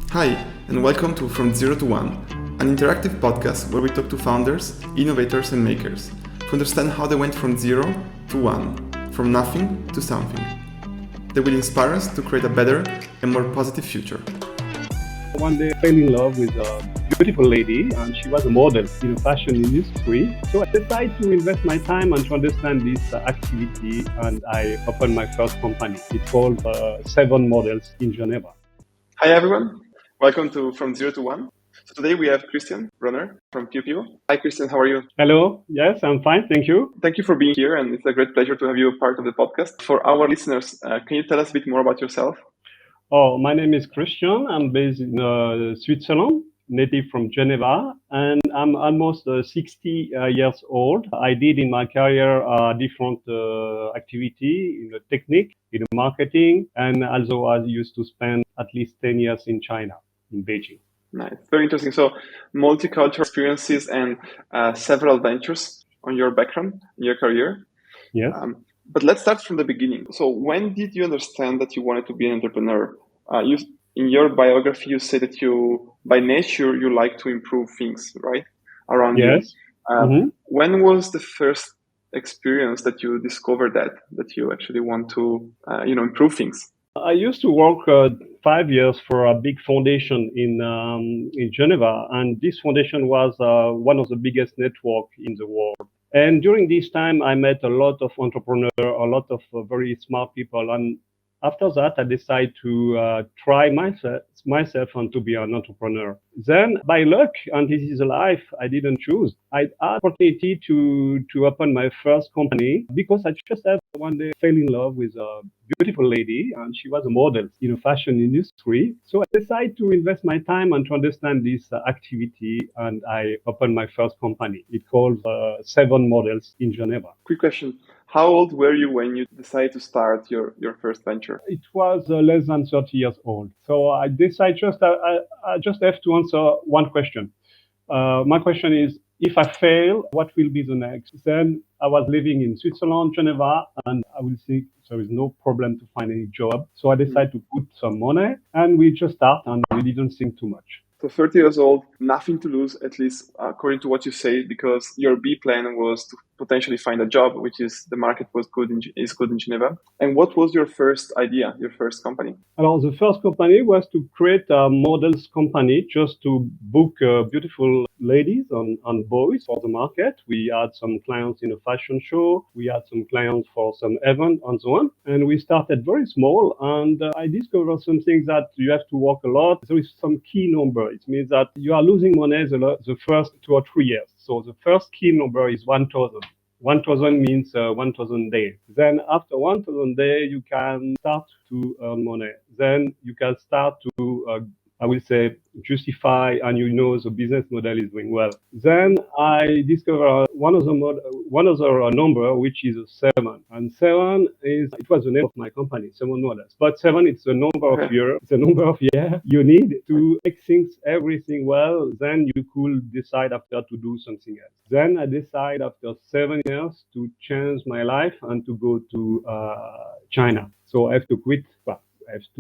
Hi, and welcome to From Zero to One, an interactive podcast where we talk to founders, innovators, and makers to understand how they went from zero to one, from nothing to something. They will inspire us to create a better and more positive future. One day I fell in love with a beautiful lady, and she was a model in the fashion industry. So I decided to invest my time and to understand this activity, and I opened my first company. It's called 7 Models in Geneva. Hi, everyone. Welcome to From Zero to One. So today we have Brunner from PiuPiu. Hi, Christian. How are you? Hello. Yes, I'm fine. Thank you. Thank you for being here, and it's a great pleasure to have you part of the podcast. For our listeners, can you tell us a bit more about yourself? Oh, my name is Christian. I'm based in Switzerland, native from Geneva, and I'm almost 60 years old. I did in my career different activity in the technique, in the marketing, and also I used to spend at least 10 years in China, in Beijing. Nice. Very interesting. So multicultural experiences and several ventures on your background, in your career. Yes. But let's start from the beginning. So when did you understand that you wanted to be an entrepreneur? In your biography, you say that by nature, you like to improve things, right, around you. Yes. When was the first experience that you discovered that you actually want to, improve things? I used to work 5 years for a big foundation in Geneva, and this foundation was one of the biggest network in the world. And during this time, I met a lot of entrepreneurs, a lot of very smart people. And after that, I decided to try myself and to be an entrepreneur. Then, by luck, and this is a life I didn't choose, I had opportunity to open my first company because I just had one day fell in love with a beautiful lady, and she was a model in the fashion industry. So I decided to invest my time and to understand this activity, and I opened my first company. It's called 7 Models in Geneva. Quick question. How old were you when you decided to start your first venture? It was less than 30 years old. So I decided I just have to answer one question. My question is, if I fail, what will be the next? Then I was living in Switzerland, Geneva, and I will think there is no problem to find any job. So I decided to put some money, and we just start, and we didn't think too much. So 30 years old, nothing to lose, at least according to what you say, because your B plan was to potentially find a job, which is the market was good is good in Geneva. And what was your first idea, your first company? Alors, the first company was to create a models company just to book beautiful ladies and boys for the market. We had some clients in a fashion show. We had some clients for some event and so on. And we started very small. And I discovered something that you have to work a lot. There is some key number. It means that you are losing money the first 2 or 3 years. So the first key number is 1,000. 1,000 means 1,000 days. Then after 1,000 days, you can start to earn money. Then you can start to, I will say, justify, and the business model is doing well. Then I discovered one other number, which is 7. And 7 it was the name of my company, 7 Models. But 7 is the number of year, the number of year you need to make everything well. Then you could decide after to do something else. Then I decided after 7 years to change my life and to go to China. So I have to quit. Well,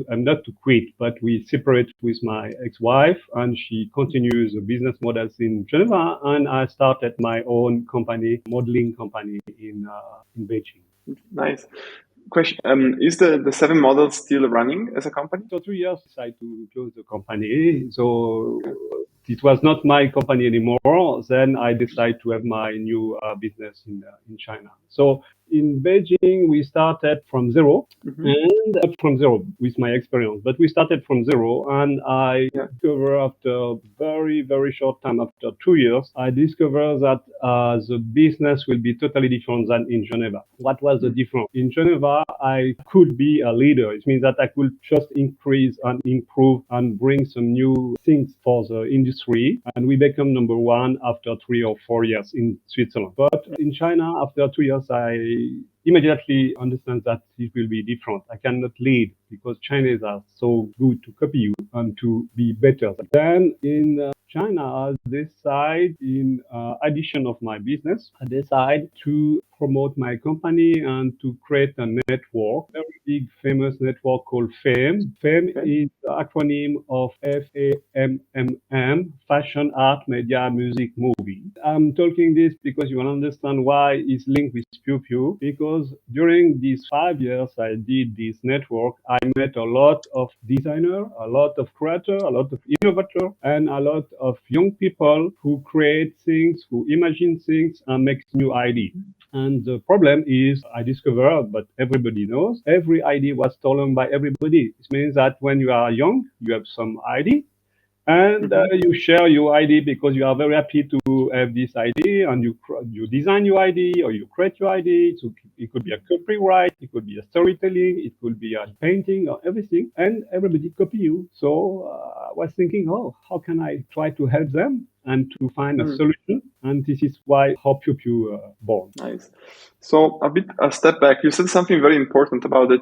I'm not to quit, but we separate with my ex-wife, and she continues the business models in Geneva, and I started my own company, modeling company in Beijing. Nice. Question: is the 7 Models still running as a company? So 3 years, I decided to close the company. So it was not my company anymore. Then I decided to have my new business in China. So in Beijing, we started from zero and up from zero with my experience. But we started from zero, and I discovered after very, very short time, after 2 years, I discovered that the business will be totally different than in Geneva. What was the difference? In Geneva, I could be a leader. It means that I could just increase and improve and bring some new things for the industry. And we become number one after 3 or 4 years in Switzerland. But in China, after 2 years, I immediately understand that it will be different. I cannot lead because Chinese are so good to copy you and to be better. Then in China, I decide in addition of my business, I decide to promote my company and to create a network, very big famous network called FAME. FAME is the acronym of FAMMM, Fashion, Art, Media, Music, Movie. I'm talking this because you will understand why it's linked with PiuPiu, because during these 5 years I did this network, I met a lot of designers, a lot of creators, a lot of innovators, and a lot of young people who create things, who imagine things, and make new ideas. And the problem is, I discovered, but everybody knows, every idea was stolen by everybody. It means that when you are young, you have some idea, and you share your idea because you are very happy to have this idea, and you design your idea or you create your idea. So it could be a copyright, it could be a storytelling, it could be a painting or everything, and everybody copy you. So I was thinking, oh, how can I try to help them and to find a solution? And this is why how PiuPiu born. Nice. So a step back. You said something very important about it.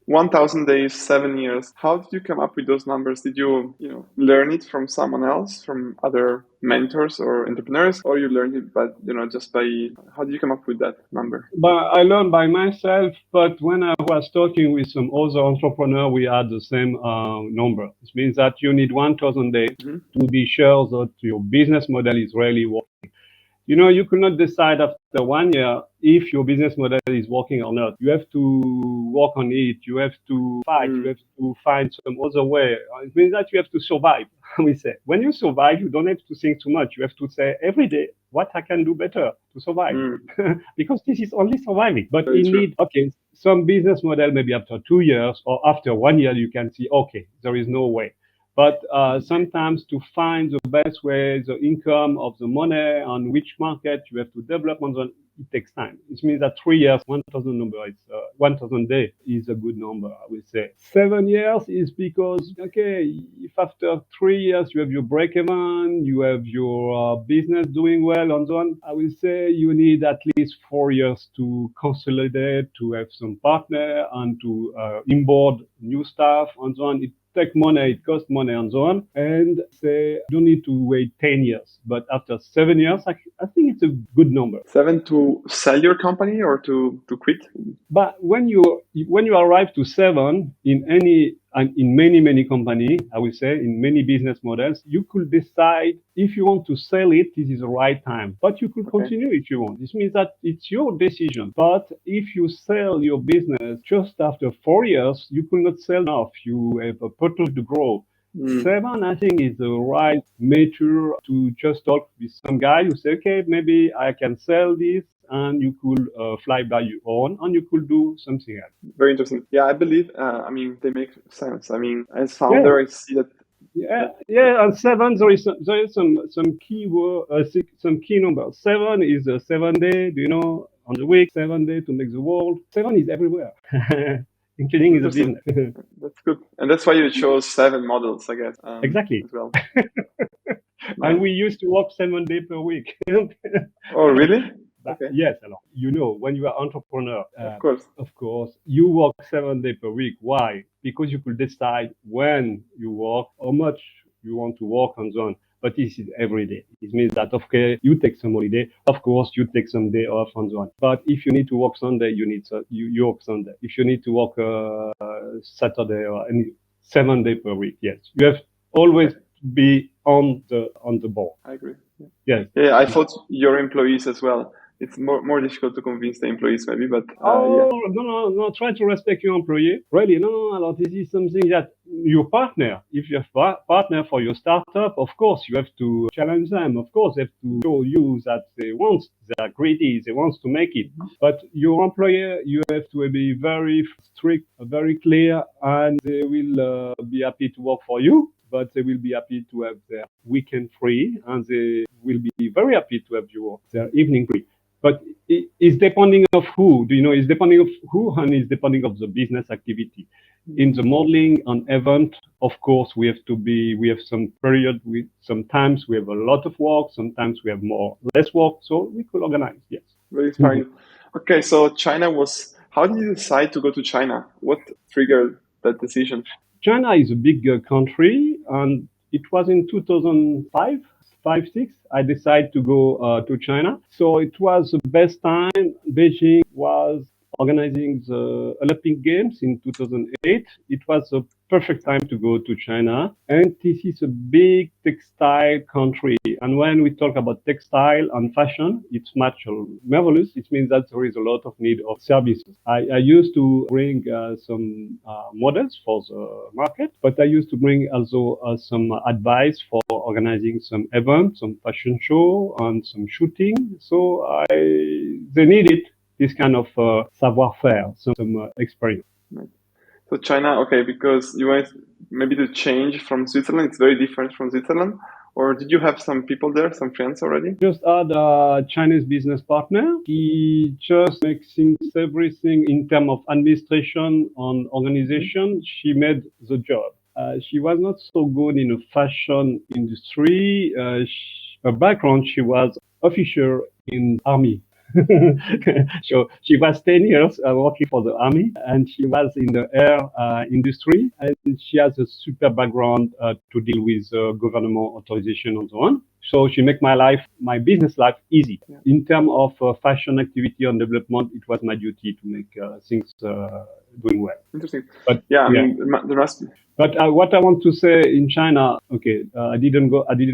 1,000 days, 7 years. How did you come up with those numbers? Did you, learn it from someone else, from other mentors or entrepreneurs, or you learned it, just by? How did you come up with that number? But I learned by myself. But when I was talking with some other entrepreneur, we had the same number. It means that you need 1,000 days to be sure that your business model is really working. You could not decide after 1 year if your business model is working or not. You have to work on it. You have to fight. You have to find some other way. It means that you have to survive. We say when you survive, you don't have to think too much. You have to say every day what I can do better to survive, because this is only surviving. But indeed, okay, some business model maybe after 2 years or after 1 year you can see okay, there is no way. But sometimes to find the best way, the income of the money on which market you have to develop on it takes time. It means that 3 years, 1,000 number, 1,000 days is a good number, I would say. 7 years is because, okay, if after 3 years you have your break even, you have your business doing well and so on, I will say you need at least 4 years to consolidate, to have some partner and to onboard new staff and so on. It take money, it costs money and so on, and say you don't need to wait 10 years. But after 7 years, I think it's a good number. 7 to sell your company or to quit? But when you arrive to 7 in many companies, I will say in many business models, you could decide if you want to sell it, this is the right time. But you could continue if you want. This means that it's your decision. But if you sell your business just after 4 years, you could not sell enough. You have a potential to grow. 7, I think, is the right measure to just talk with some guy who say, okay, maybe I can sell this, and you could fly by your own, and you could do something else. Very interesting. Yeah, I believe. They make sense. As founder, I see that. Yeah. And 7, there is some key word, some key numbers. 7 is a 7 day. Do you know? On the week, 7 day to make the world. 7 is everywhere. Including in the business. That's good. And that's why you chose 7 models, I guess. Exactly. As well. And we used to work 7 days per week. Oh, really? Okay. Yes, when you are entrepreneur, of course, you work 7 days per week. Why? Because you could decide when you work, how much you want to work, and so on. But this is every day. It means that, okay, you take some holiday. Of course, you take some day off and so on. But if you need to work Sunday, you work Sunday. If you need to work Saturday or 7 days per week, yes, you have always to be on the board. I agree. Yes. Yeah, I thought your employees as well. It's more difficult to convince the employees maybe, but no, try to respect your employee. Really, no, this is something that your partner, if you have partner for your startup, of course, you have to challenge them. Of course, they have to show you that they are greedy, they want to make it. But your employer, you have to be very strict, very clear, and they will be happy to work for you. But they will be happy to have their weekend free, and they will be very happy to have their evening free. But it's depending of who, it's depending of who, and it's depending of the business activity. In the modeling and event, of course, we have some period, sometimes we have a lot of work, sometimes we have less work, so we could organize, yes. Very inspiring. Okay, so how did you decide to go to China? What triggered that decision? China is a big country, and it was in 2005. 5, 6, I decided to go to China. So it was the best time. Beijing was organizing the Olympic Games in 2008. It was a perfect time to go to China. And this is a big textile country. And when we talk about textile and fashion, it's much marvelous. It means that there is a lot of need of services. I used to bring some models for the market, but I used to bring also some advice for organizing some events, some fashion show, and some shooting. So they needed this kind of savoir-faire, some experience. Right. So China, okay, because you went maybe to change from Switzerland, it's very different from Switzerland. Or did you have some people there, some friends already? Just had a Chinese business partner. He just makes things, everything in terms of administration and organization. She made the job. She was not so good in the fashion industry. Her background, she was officer in army. So she was 10 years working for the army, and she was in the air industry, and she has a super background to deal with government authorization and so on. So she make my business life easy. Yeah. In terms of fashion activity and development, it was my duty to make things doing well. Interesting. But Yeah, I mean, there must be. But what I want to say in China, okay, I didn't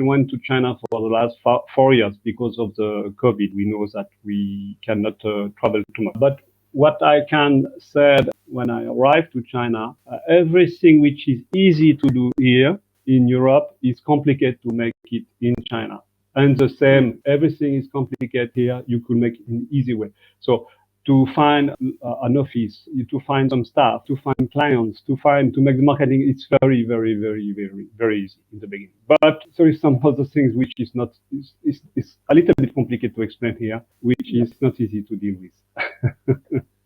went to China for the last 4 years because of the COVID. We know that we cannot travel too much. But what I can say when I arrived to China, everything which is easy to do here in Europe is complicated to make it in China. And the same, everything is complicated here. You could make it in easy way. So to find an office, to find some staff, to find clients, to make the marketing, it's very, very, very, very, very easy in the beginning. But there is some other things which is not, is a little bit complicated to explain here, which is not easy to deal with.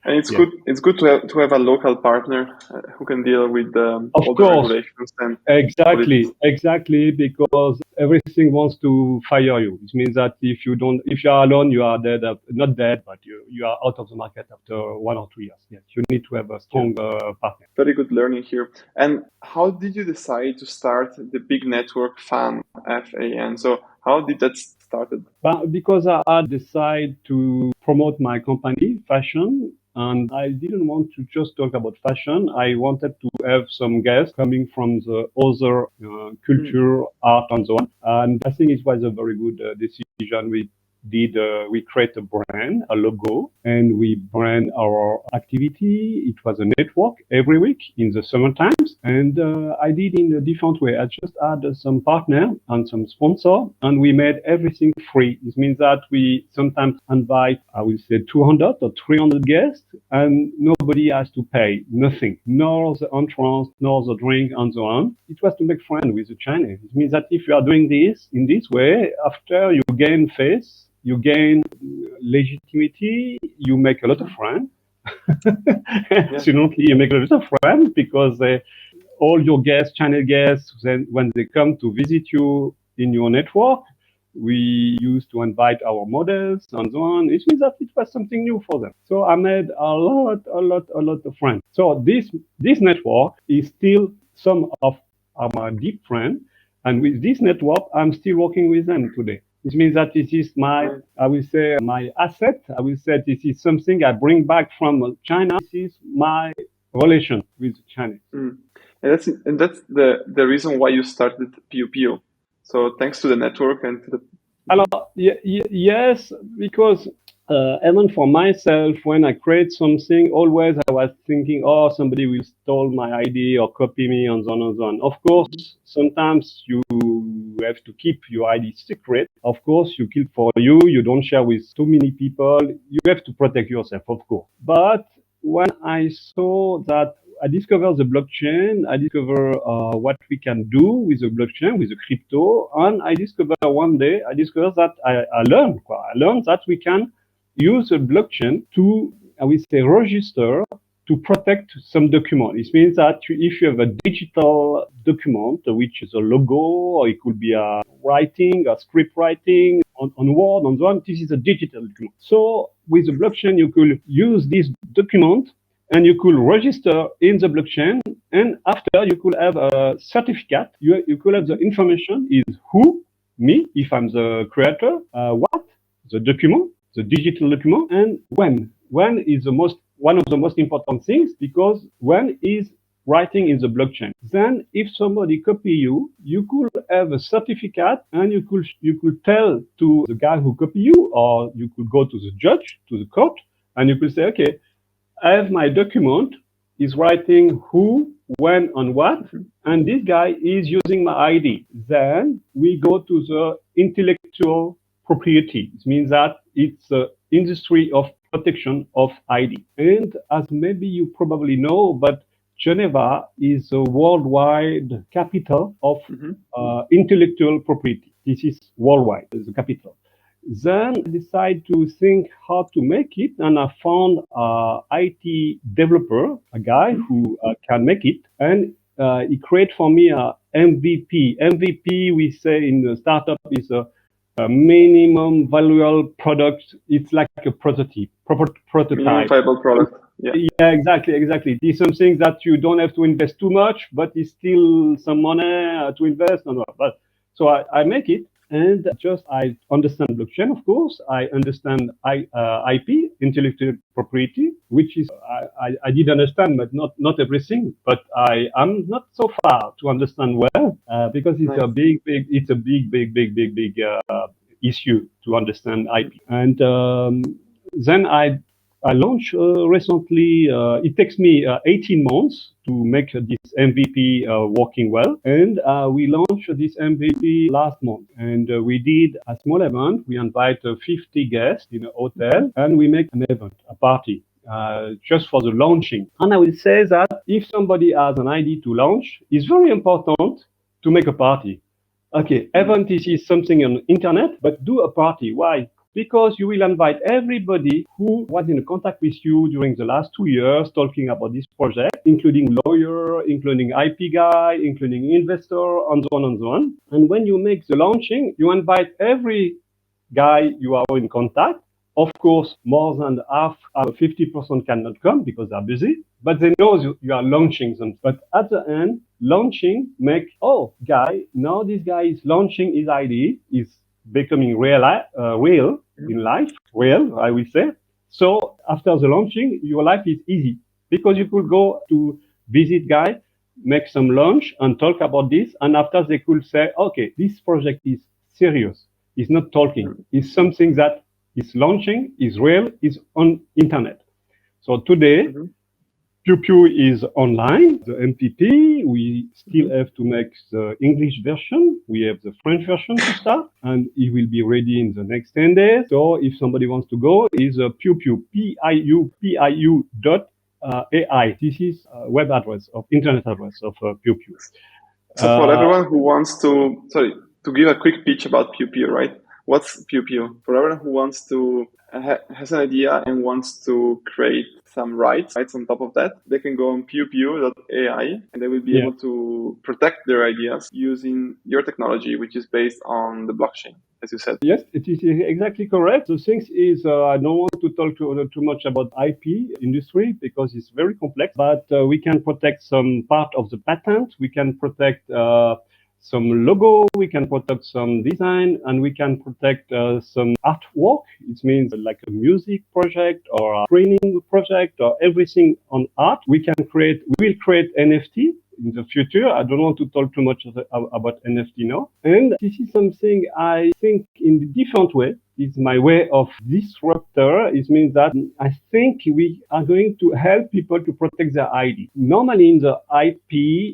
And it's good. It's good to have a local partner who can deal with all the regulations and exactly, because everything wants to fire you. It means that if you are alone, you are dead. Not dead, but you are out of the market after 1 or 2 years. Yes, you need to have a strong partner. Very good learning here. And how did you decide to start the big network FAN? FAN? So how did that started? Because I decided to promote my company, fashion. And I didn't want to just talk about fashion. I wanted to have some guests coming from the other culture, art, and so on. And I think it was a very good decision. We create a brand, a logo, and we brand our activity. It was a network every week in the summer times. And I did in a different way. I just had some partner and some sponsor, and we made everything free. This means that we sometimes invite, I will say 200 or 300 guests, and nobody has to pay nothing, nor the entrance, nor the drink, and so on. It was to make friends with the Chinese. It means that if you are doing this in this way, after you gain face, you gain legitimacy, you make a lot of friends. Absolutely, you make a lot of friends because all your guests, Chinese guests, then when they come to visit you in your network, we used to invite our models and so on. It means that it was something new for them. So I made a lot of friends. So this network is still some of my deep friends. And with this network, I'm still working with them today. This means that this is my asset. I will say this is something I bring back from China. This is my relation with China. And that's the reason why you started PiuPiu. So thanks to the network and to the... Yes, because even for myself, when I create something, always I was thinking, oh, somebody will steal my idea or copy me and so on and so on. Of course, sometimes you have to keep your idea secret. Of course, you keep for you. You don't share with too many people. You have to protect yourself, of course. But when I saw that I discovered the blockchain, I discovered what we can do with the blockchain, with the crypto, and I discovered that I learned that we can use the blockchain to, I will say, register to protect some document. It means that if you have a digital document, which is a logo, or it could be a writing, a script writing on Word, and so on, this is a digital document. So with the blockchain, you could use this document and you could register in the blockchain, and after you could have a certificate. You could have the information is who me, if I'm the creator, what, the document, the digital document, and when. When is one of the most important things, because when is writing in the blockchain. Then if somebody copy you, you could have a certificate, and you could tell to the guy who copy you, or you could go to the judge, to the court, and you could say, okay, I have my document, is writing who, when, and what, and this guy is using my ID. Then we go to the intellectual property. It means that it's the industry of protection of ID. And as maybe you probably know, but Geneva is a worldwide capital of intellectual property. This is worldwide, the capital. Then I decided to think how to make it, and I found an IT developer, a guy who can make it, and he created for me a MVP. MVP, we say in the startup, is a minimum valuable product. It's like a prototype. Minimum viable product. Yeah. Yeah, exactly. It's something that you don't have to invest too much, but it's still some money to invest. But so I make it. And just I understand blockchain, of course. I understand IP, intellectual property, which is I did understand, but not everything. But I am not so far to understand well because it's Nice. a big issue to understand IP. And then I launched recently. It takes me 18 months to make this MVP working well, and we launched this MVP last month. And we did a small event. We invite 50 guests in a hotel, and we make an event, a party. Just for the launching. And I will say that if somebody has an idea to launch, it's very important to make a party. Okay, event is something on the internet, but do a party. Why? Because you will invite everybody who was in contact with you during the last 2 years talking about this project, including lawyer, including IP guy, including investor, and so on and so on. And when you make the launching, you invite every guy you are in contact. Of course, more than half, 50% cannot come because they're busy, but they know you are launching them. But at the end, launching now this guy is launching his idea, is becoming real in life, real, I will say. So after the launching, your life is easy because you could go to visit guy, make some lunch and talk about this. And after they could say, okay, this project is serious. It's not talking. It's something that is launching, is real, is on internet. So today, PiuPiu is online, the MPP. We still have to make the English version. We have the French version to start, and it will be ready in the next 10 days. So if somebody wants to go, is PiuPiu, PiuPiu.ai. This is a web address, of internet address of PiuPiu. So for everyone who wants to, to give a quick pitch about PiuPiu, right? What's PiuPiu? For everyone who wants to, has an idea and wants to create some rights on top of that, they can go on PiuPiu.ai and they will be able to protect their ideas using your technology, which is based on the blockchain, as you said. Yes, it is exactly correct. The thing is, I don't want to talk too much about IP industry because it's very complex, but we can protect some part of the patent. We can protect some logo, we can protect some design, and we can protect some artwork. It means like a music project or a training project or everything on art. We will create NFT in the future. I don't want to talk too much about NFT now. And this is something I think in a different way. It's my way of disruptor. It means that I think we are going to help people to protect their ID. Normally in the IP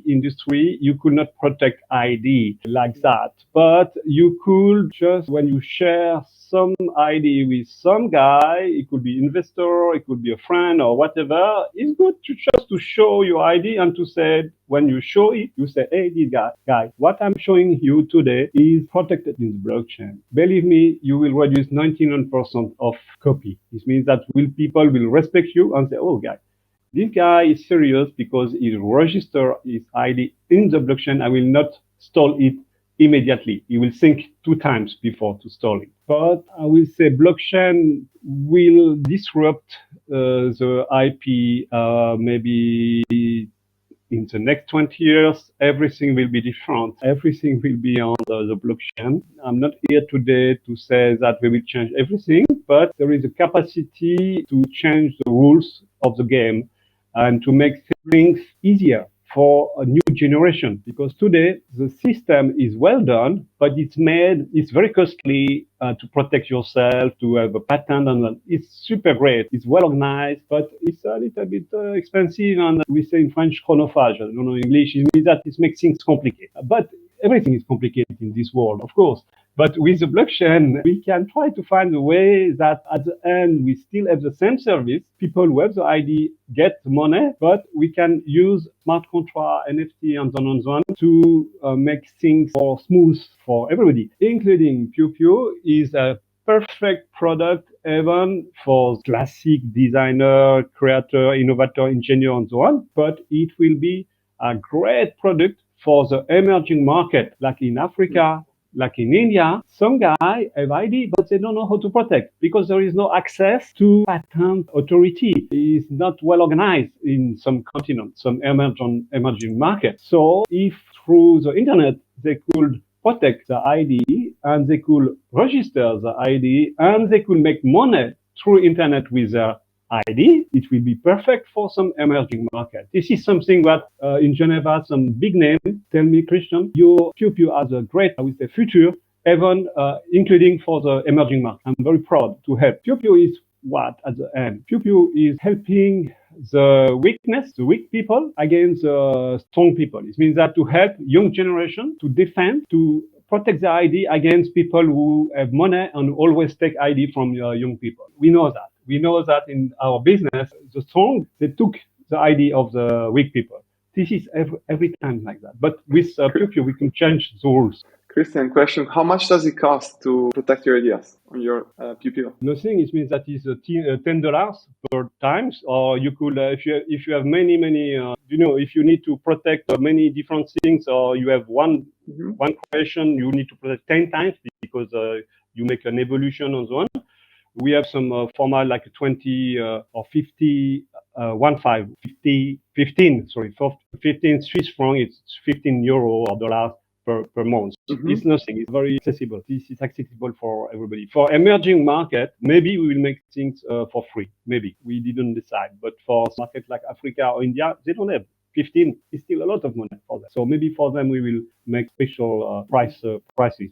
industry, you could not protect ID like that, but you could just, when you share some ID with some guy, it could be investor, it could be a friend or whatever, it's good to just to show your ID and to say, when you show it, you say, hey, this guy, what I'm showing you today is protected in the blockchain. Believe me, you will reduce 99% of copy. This means that people will respect you and say, oh, this guy is serious because he registered his ID in the blockchain. I will not store it immediately. He will think 2 times before to store it. But I will say blockchain will disrupt the IP maybe in the next 20 years, everything will be different. Everything will be on the blockchain. I'm not here today to say that we will change everything, but there is a capacity to change the rules of the game and to make things easier for a new generation. Because today the system is well done, but it's very costly to protect yourself, to have a patent, and it's super great. It's well organized, but it's a little bit expensive, and we say in French chronophage. I don't know English. It means that it makes things complicated. But everything is complicated in this world, of course. But with the blockchain, we can try to find a way that at the end, we still have the same service. People who have the ID get the money, but we can use smart contract, NFT, and so on and so on to make things more smooth for everybody, including PiuPiu is a perfect product even for classic designer, creator, innovator, engineer, and so on. But it will be a great product for the emerging market, like in Africa, like in India. Some guy have ID, but they don't know how to protect because there is no access to patent authority. It's not well organized in some continents, some emerging markets. So if through the internet they could protect the ID and they could register the ID and they could make money through internet with their ID, it will be perfect for some emerging market. This is something that in Geneva, some big name tell me, Christian, your PiuPiu has a great, I would say, future, even including for the emerging market. I'm very proud to help. PiuPiu is what at the end? PiuPiu is helping the weak people against the strong people. It means that to help young generation to defend, to protect the ID against people who have money and always take ID from young people. We know that. We know that in our business, the strong, they took the ID of the weak people. This is every time like that. But with PiuPiu, we can change the rules. Christian, question: how much does it cost to protect your ideas on your PiuPiu? Nothing. It means that is $10 per times, or you could if you have many if you need to protect many different things, or you have one creation, you need to protect 10 times because you make an evolution and so on. We have some format like 20 or 50, 15, sorry, for 15 Swiss franc, it's 15 euro or dollars per month. It's nothing. It's very accessible. This is accessible for everybody. For emerging market, maybe we will make things for free. Maybe we didn't decide. But for markets like Africa or India, they don't have. 15 is still a lot of money for them. So maybe for them we will make special prices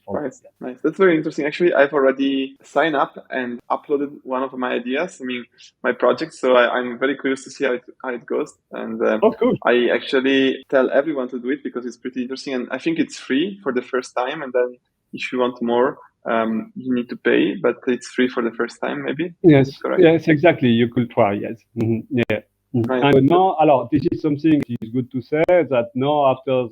for them. Nice. That's very interesting. Actually, I've already signed up and uploaded one of my ideas. I mean, my project. So I'm very curious to see how it goes. And cool. I actually tell everyone to do it because it's pretty interesting. And I think it's free for the first time. And then if you want more, you need to pay. But it's free for the first time, maybe. Yes. Yes, exactly. You could try. Yes. Yeah. Right. And now, this is something that is good to say that now after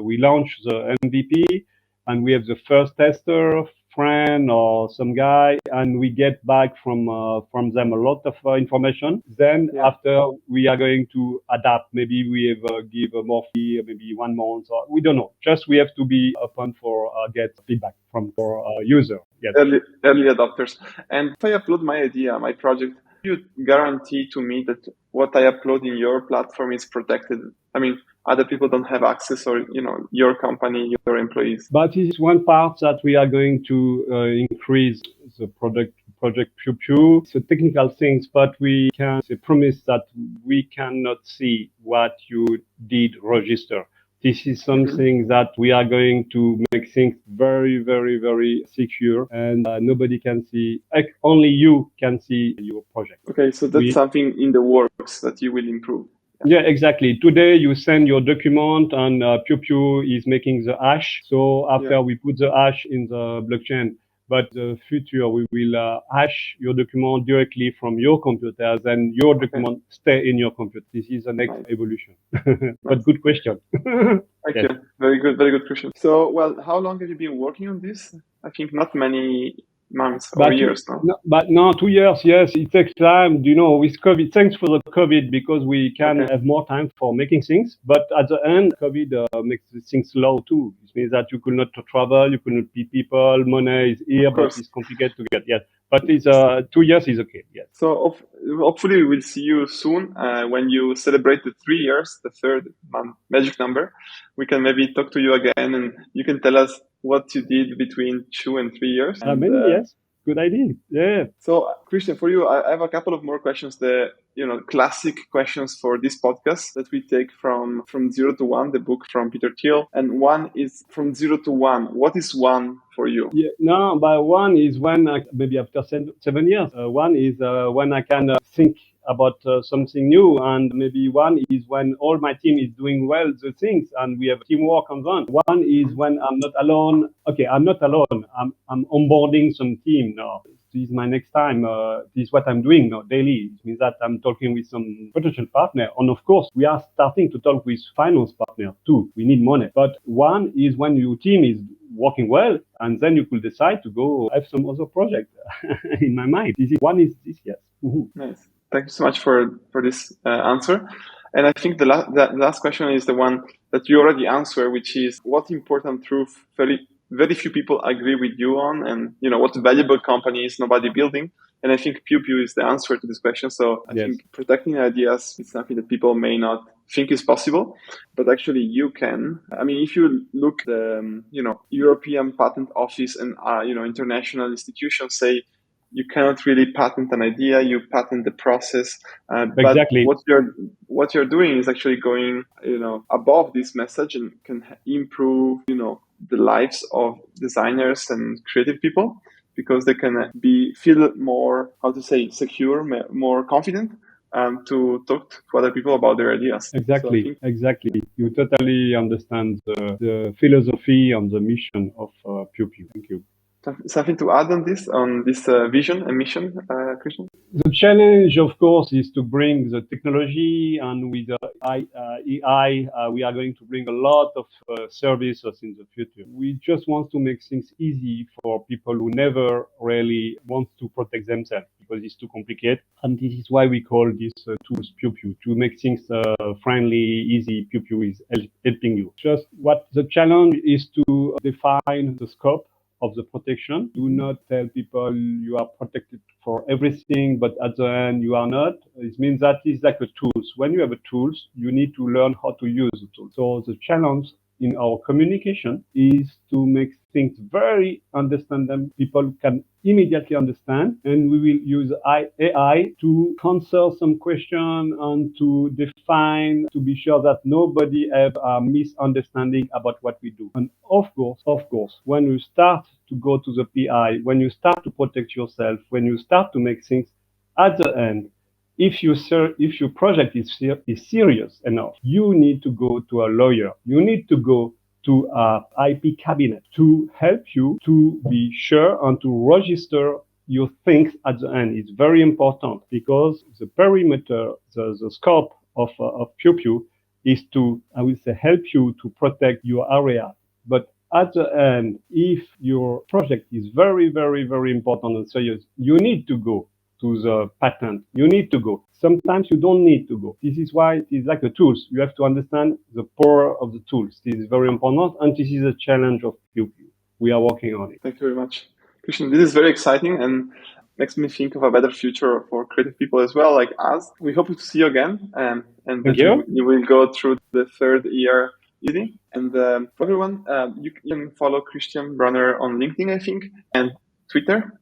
we launch the MVP and we have the first tester, friend or some guy, and we get back from them a lot of information. Then after we are going to adapt. Maybe we have give a more fee, maybe 1 month, or we don't know. Just we have to be open for get feedback from our user. Yes. Early adopters. And if I upload my idea, my project, you guarantee to me that what I upload in your platform is protected? I mean, other people don't have access, or your company, your employees. But this is one part that we are going to increase the project PiuPiu. It's a technical things, but we can promise that we cannot see what you did register. This is something that we are going to make things very, very, very secure, and nobody can see. Only you can see your project. Okay, so that's something in the works that you will improve. Yeah, exactly. Today you send your document, and PiuPiu is making the hash. So after we put the hash in the blockchain, but the future we will hash your document directly from your computer, then your document stay in your computer. This is the next evolution. But good question. Thank you. Very good question. So, well, how long have you been working on this? I think not many months or But years now. but no, 2 years. Yes, it takes time. With COVID. Thanks for the COVID because we can Okay. have more time for making things. But at the end, COVID makes the things slow too. It means that you could not travel, you could not meet people. Money is here, Of but course. it's complicated to get. Yes, but it's 2 years is okay. Yes. So hopefully we will see you soon when you celebrate the 3 years, the third magic number. We can maybe talk to you again, and you can tell us what you did between 2 and 3 years. And Maybe yes. Good idea. Yeah. so, Christian, for you, I have a couple of more questions. The classic questions for this podcast that we take from Zero to One, the book from Peter Thiel, and one is from Zero to One. What is one for you? Yeah, no, but one is when maybe after 7 years. One is when I can think about something new, and maybe one is when all my team is doing well the things, and we have teamwork on one. One is when I'm not alone. Okay, I'm not alone. I'm onboarding some team now. This is my next time. This is what I'm doing now daily. It means that I'm talking with some potential partner, and of course we are starting to talk with finance partner too. We need money, but one is when your team is working well, and then you could decide to go have some other project in my mind. One is this, yes. Mm-hmm. Nice. Thank you so much for this answer. And I think the last question is the one that you already answered, which is what important truth very few people agree with you on, and what valuable company is nobody building. And I think PiuPiu is the answer to this question. So I think protecting ideas is something that people may not think is possible, but actually you can. I mean, if you look the European Patent Office and international institutions say you cannot really patent an idea, you patent the process. Exactly. But what you're doing is actually going above this message and can improve the lives of designers and creative people, because they can feel more, secure, more confident to talk to other people about their ideas. Exactly. You totally understand the philosophy and the mission of PiuPiu. Thank you. Something to add on this vision and mission, Christian? The challenge, of course, is to bring the technology, and with AI, we are going to bring a lot of services in the future. We just want to make things easy for people who never really want to protect themselves because it's too complicated. And this is why we call these tools PiuPiu, to make things friendly, easy. PiuPiu is helping you. Just what the challenge is to define the scope of the protection. Do not tell people you are protected for everything, but at the end you are not. It means that it's like a tools. When you have a tools, you need to learn how to use the tools. So the challenge in our communication is to make things very understandable. People can immediately understand, and we will use AI to answer some question and to define, to be sure that nobody have a misunderstanding about what we do. And of course, when you start to go to the PI, when you start to protect yourself, when you start to make things at the end, if your project is serious enough, you need to go to a lawyer. You need to go to a IP cabinet to help you to be sure and to register your things at the end. It's very important because the perimeter, the scope of PiuPiu is to, I will say, help you to protect your area. But at the end, if your project is very, very, very important and serious, you need to go to the patent. You need to go. Sometimes you don't need to go. This is why it is like a tools. You have to understand the power of the tools. This is very important, and this is a challenge of PiuPiu. We are working on it. Thank you very much, Christian. This is very exciting and makes me think of a better future for creative people as well, like us. We hope to see you again, and Thank you. You will go through the third year easy. And for everyone, you can follow Christian Brunner on LinkedIn, I think, and Twitter.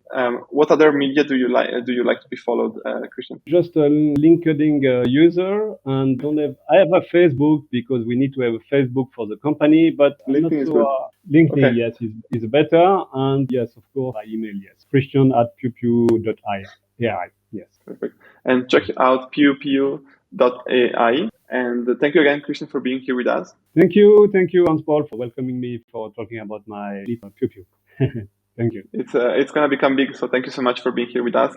What other media do you like to be followed, Christian? Just a LinkedIn user, and I have a Facebook because we need to have a Facebook for the company, but LinkedIn is good. LinkedIn, okay. Yes, is better, and yes, of course, by email, yes, Christian@PiuPiu.ai. Yes. Perfect. And check out PiuPiu.ai. And thank you again, Christian, for being here with us. Thank you, Hans-Paul, for welcoming me, for talking about my PiuPiu. Thank you. It's gonna become big, so thank you so much for being here with us.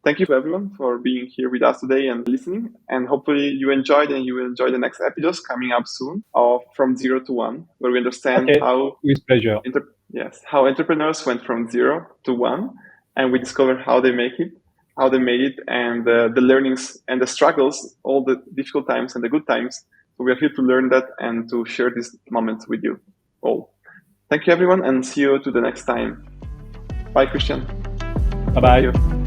Thank you to everyone for being here with us today and listening. And hopefully you enjoyed, and you will enjoy the next episodes coming up soon of From Zero to One, where we understand how with pleasure. how entrepreneurs went from zero to one, and we discover how they made it, and the learnings and the struggles, all the difficult times and the good times. So we are here to learn that and to share these moments with you all. Thank you, everyone, and see you to the next time. Bye, Christian. Bye-bye. Thank you.